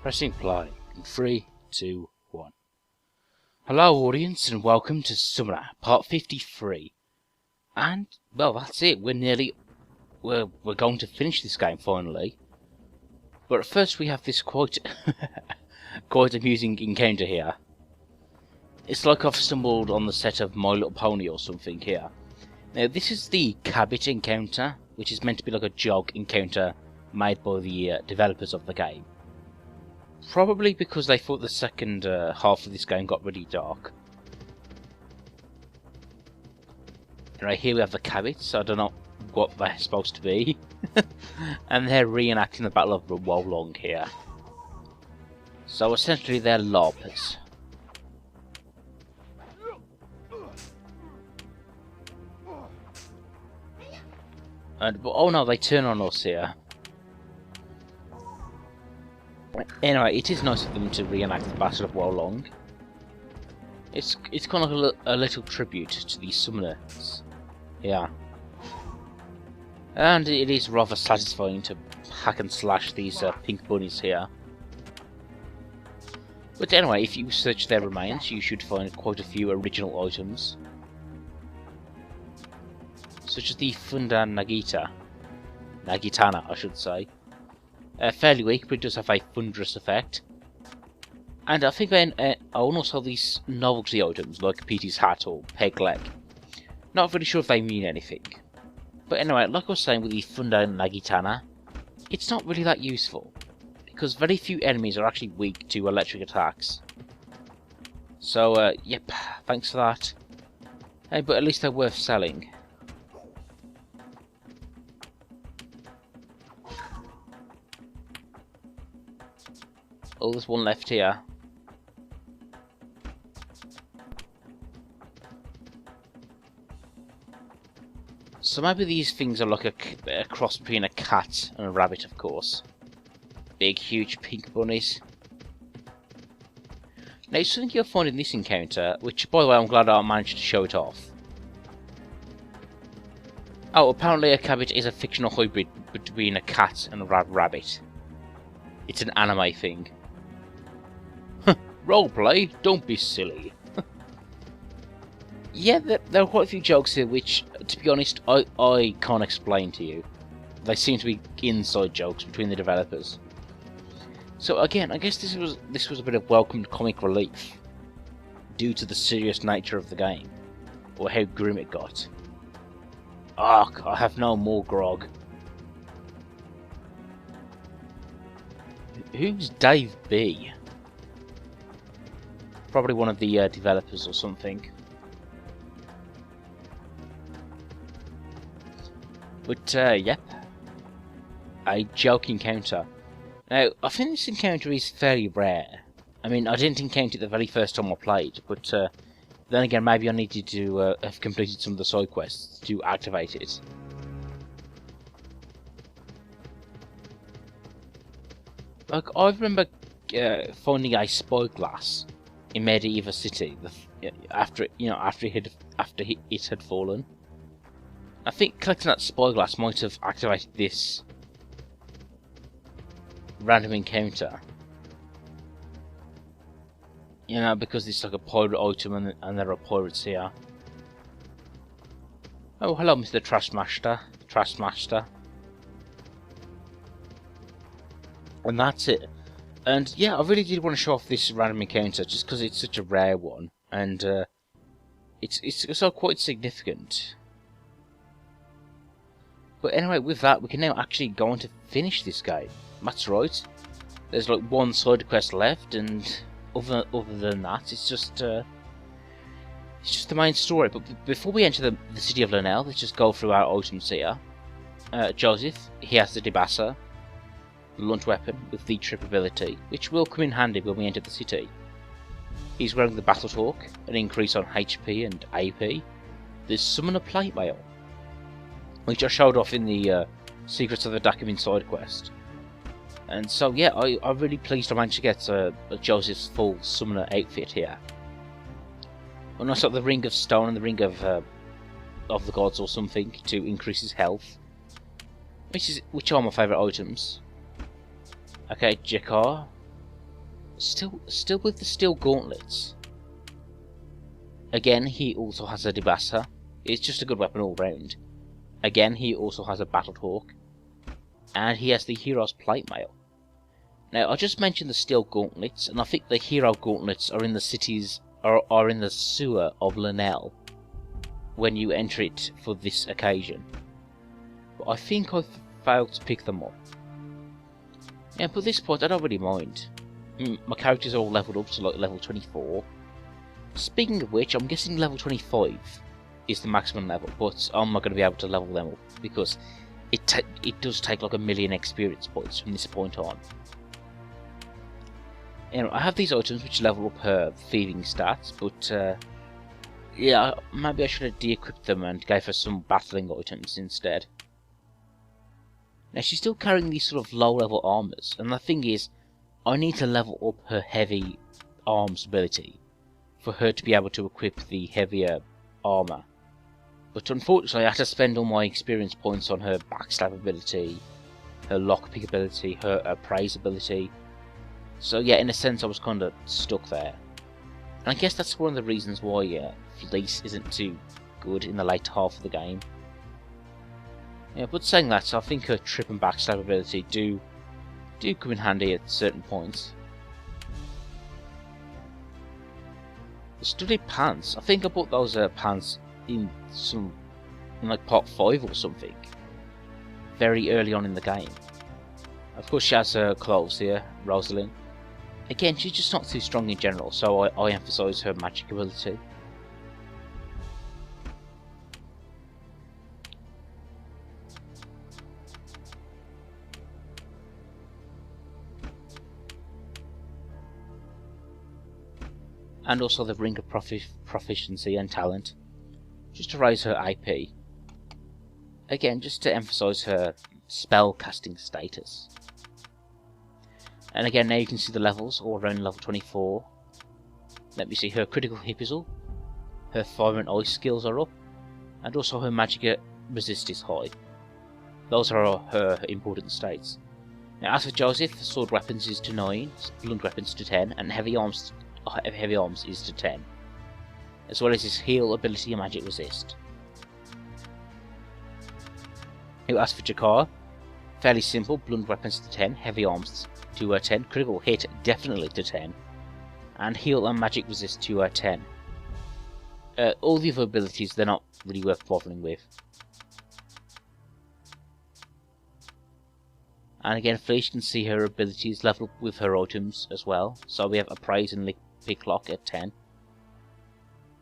Pressing play in 3, 2, 1. Hello audience and welcome to Summoner part 53. And well, that's it. We're going to finish this game finally. But first we have this quite amusing encounter here. It's like I've stumbled on the set of My Little Pony or something here. Now this is the Cabbit encounter, which is meant to be like a joke encounter made by the developers of the game. Probably because they thought the second half of this game got really dark. Right, here we have the Cabbits. I don't know what they're supposed to be. And they're reenacting the Battle of Wolong here. So essentially they're lobs. But oh no, they turn on us here. Anyway, it is nice of them to reenact the Battle of Wolong. It's kind of a little tribute to the summoners. Yeah. And it is rather satisfying to hack and slash these pink bunnies here. But anyway, if you search their remains, you should find quite a few original items. Such as the Funda Nagitana, I should say. Fairly weak, but it does have a thunderous effect. And I think then I also these novelty items like Petey's hat or peg leg. Not really sure if they mean anything. But anyway, like I was saying with the Funda Nagitana, it's not really that useful. Because very few enemies are actually weak to electric attacks. So, yep, thanks for that. Hey, but at least they're worth selling. Oh, there's one left here. So maybe these things are like a cross between a cat and a rabbit, of course. Big, huge pink bunnies. Now, something you'll find in this encounter, which, by the way, I'm glad I managed to show it off. Oh, apparently a Cabbit is a fictional hybrid between a cat and a rabbit. It's an anime thing. Roleplay? Don't be silly. Yeah, there are quite a few jokes here which, to be honest, I can't explain to you. They seem to be inside jokes between the developers. So again, I guess this was a bit of welcomed comic relief due to the serious nature of the game, or how grim it got. Ugh, I have no more grog. Who's Dave B? Probably one of the developers or something. But, yep. A joke encounter. Now, I think this encounter is fairly rare. I mean, I didn't encounter it the very first time I played, but then again, maybe I needed to have completed some of the side quests to activate it. Like, I remember finding a spyglass in Medieval City after it had fallen. I think collecting that spyglass might have activated this random encounter. You know, because it's like a pirate item and there are pirates here. Oh, hello, Mr. Trashmaster. And that's it. And yeah, I really did want to show off this random encounter just because it's such a rare one, and it's also quite significant. But anyway, with that, we can now actually go on to finish this game. That's right. There's like one side quest left, and other than that, it's just the main story. But before we enter the city of Linnell, let's just go through our items here. Joseph, he has the Debassa launch weapon with the trip ability, which will come in handy when we enter the city. He's wearing the Battle Talk, an increase on HP and AP. There's Summoner Plate Mail, which I showed off in the Secrets of the Dakumin side quest. And so yeah, I'm really pleased I managed to get Joseph's full Summoner outfit here. And also the Ring of Stone and the Ring of the Gods or something to increase his health, which are my favourite items. Okay, Jakar, Still with the steel gauntlets. Again, he also has a Debassa. It's just a good weapon all round. Again, he also has a Battle Hawk. And he has the Hero's Plate Mail. Now, I just mentioned the steel gauntlets, and I think the hero gauntlets are in the cities, are in the sewer of Linnell when you enter it for this occasion. But I think I failed to pick them up. Yeah, but at this point, I don't really mind. My characters are all leveled up to like level 24. Speaking of which, I'm guessing level 25 is the maximum level, but I'm not going to be able to level them up because it does take like 1,000,000 experience points from this point on. Anyway, I have these items which level up her thieving stats, but yeah, maybe I should have de-equipped them and gave her some battling items instead. Now, she's still carrying these sort of low-level armors, and the thing is, I need to level up her heavy arms ability for her to be able to equip the heavier armor. But unfortunately, I had to spend all my experience points on her backstab ability, her lockpick ability, her appraise ability. So yeah, in a sense, I was kind of stuck there. And I guess that's one of the reasons why Fleece isn't too good in the late half of the game. Yeah, but saying that, I think her trip and backstab ability do come in handy at certain points. The studded pants, I think I bought those pants in like part 5 or something, very early on in the game. Of course, she has her clothes here, Rosalind. Again, she's just not too strong in general, so I emphasise her magic ability. And also the ring of proficiency and talent, just to raise her AP. Again, just to emphasise her spell casting status. And again, now you can see the levels all around level 24. Let me see, her critical hit missile, her fire and ice skills are up, and also her magic resist is high. Those are her important states. Now, as for Joseph, sword weapons is to 9, blunt weapons to 10, and heavy arms is to 10, as well as his heal ability and magic resist. As for Jakar, fairly simple, blunt weapons to 10, heavy arms to 10, critical hit definitely to 10, and heal and magic resist to 10. All the other abilities, they're not really worth bothering with. And again, Felice can see her abilities level up with her items as well. So we have Appraise and Picklock at 10.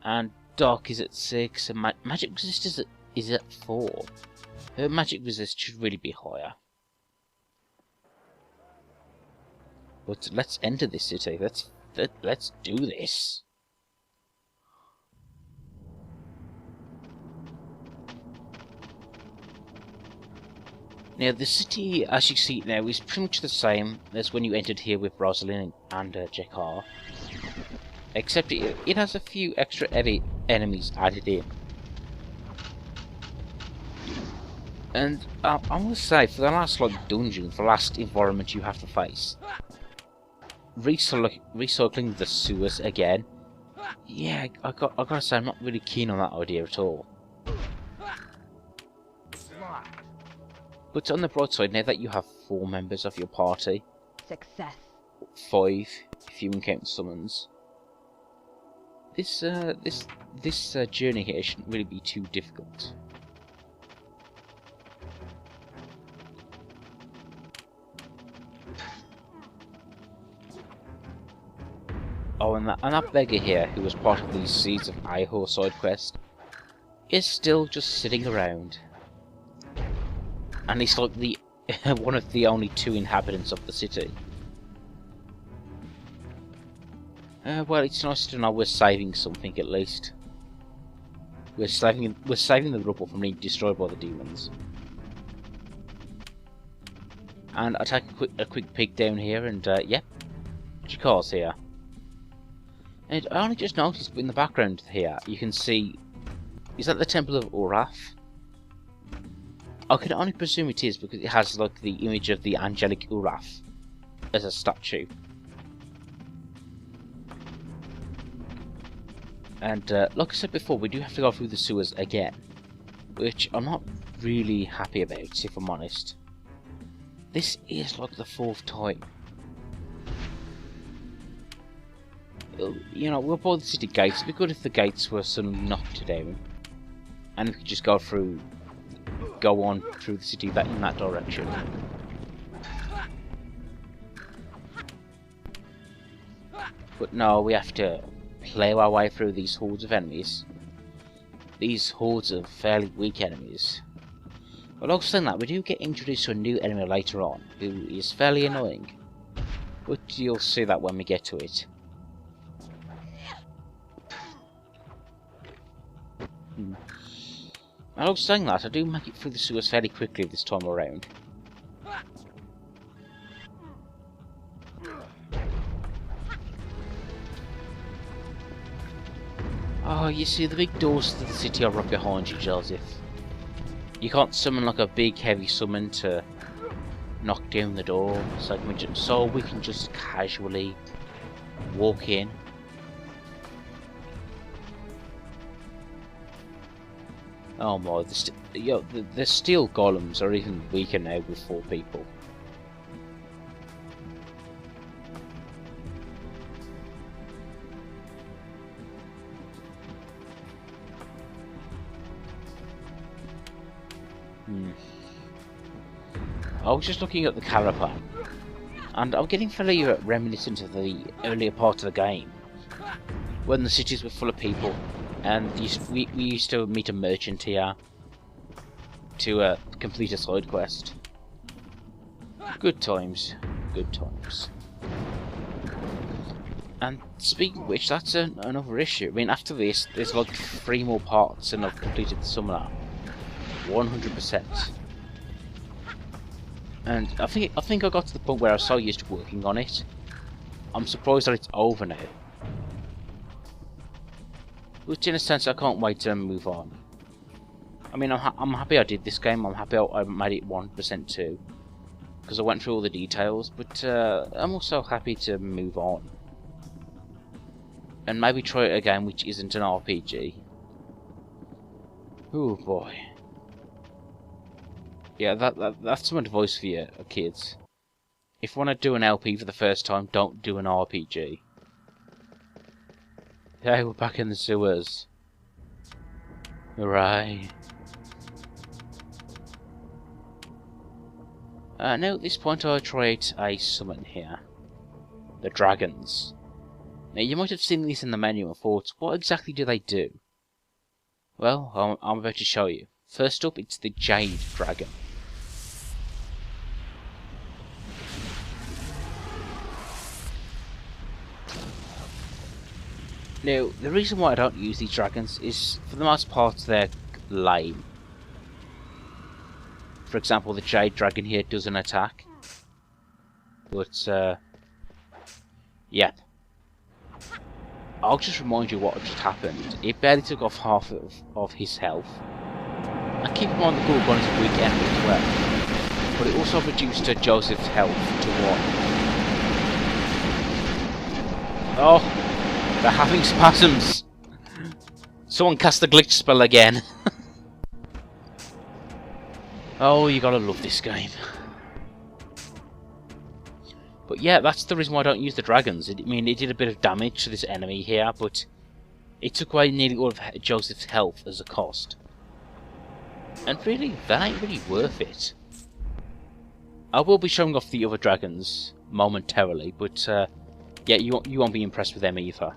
And Dark is at 6, and Magic Resist is at 4. Her Magic Resist should really be higher. But let's enter this city. Let's do this. Now, the city, as you see it now, is pretty much the same as when you entered here with Rosalind and Jakar. Except it has a few extra heavy enemies added in. And I must say, for the last dungeon, for the last environment you have to face, recycling the sewers again, yeah, I gotta say, I'm not really keen on that idea at all. But on the bright side, now that you have 4 members of your party, success, 5 if you count summons, this journey here shouldn't really be too difficult. Oh, and that beggar here, who was part of the Seeds of Ihor side quest, is still just sitting around. And he's like the one of the only 2 inhabitants of the city. Well, it's nice to know we're saving something at least. We're saving the rubble from being destroyed by the demons. And I take a quick peek down here, and yep, Jakar's here. And I only just noticed in the background here, you can see, is that the Temple of Uraf? I can only presume it is because it has like the image of the angelic Uraf as a statue. And like I said before, we do have to go through the sewers again, which I'm not really happy about, if I'm honest. This is like the 4th time. You know, we're by the city gates. It'd be good if the gates were suddenly knocked down, and we could just go on through the city in that direction. But no, we have to plough our way through these hordes of enemies. These hordes of fairly weak enemies. But also saying that, we do get introduced to a new enemy later on, who is fairly annoying. But you'll see that when we get to it. And also saying that, I do make it through the sewers fairly quickly this time around. Oh, you see, the big doors to the city are right behind you, Joseph. You can't summon like a big heavy summon to knock down the door, so we can just casually walk in. Oh my, the steel golems are even weaker now with 4 people. I was just looking at the caravan, and I'm getting fairly reminiscent of the earlier part of the game, when the cities were full of people, and we used to meet a merchant here to complete a side quest. Good times, good times. And speaking of which, that's another issue. I mean, after this, there's like 3 more parts, and I've completed the summoner 100%. And I think I got to the point where I was so used to working on it. I'm surprised that it's over now. Which in a sense I can't wait to move on. I mean, I'm happy I did this game. I'm happy I made it 100% too, because I went through all the details. But I'm also happy to move on and maybe try it again, which isn't an RPG. Oh boy. Yeah, that's some advice for you, kids. If you want to do an LP for the first time, don't do an RPG. Hey, we're back in the sewers. Hooray. Now at this point I'll try a summon here. The dragons. Now you might have seen these in the menu and thought, what exactly do they do? Well, I'm about to show you. First up, it's the Jade Dragon. Now, the reason why I don't use these dragons is, for the most part, they're lame. For example, the Jade Dragon here doesn't attack. But, yeah. I'll just remind you what just happened. It barely took off half of his health. And keep in mind the Gorgon is a weak enemy as well. But it also reduced Joseph's health to 1. Oh! They're having spasms! Someone cast the glitch spell again. Oh, you gotta love this game. But yeah, that's the reason why I don't use the dragons. I mean, it did a bit of damage to this enemy here, but it took away nearly all of Joseph's health as a cost. And really, that ain't really worth it. I will be showing off the other dragons momentarily, but yeah, you won't be impressed with them either.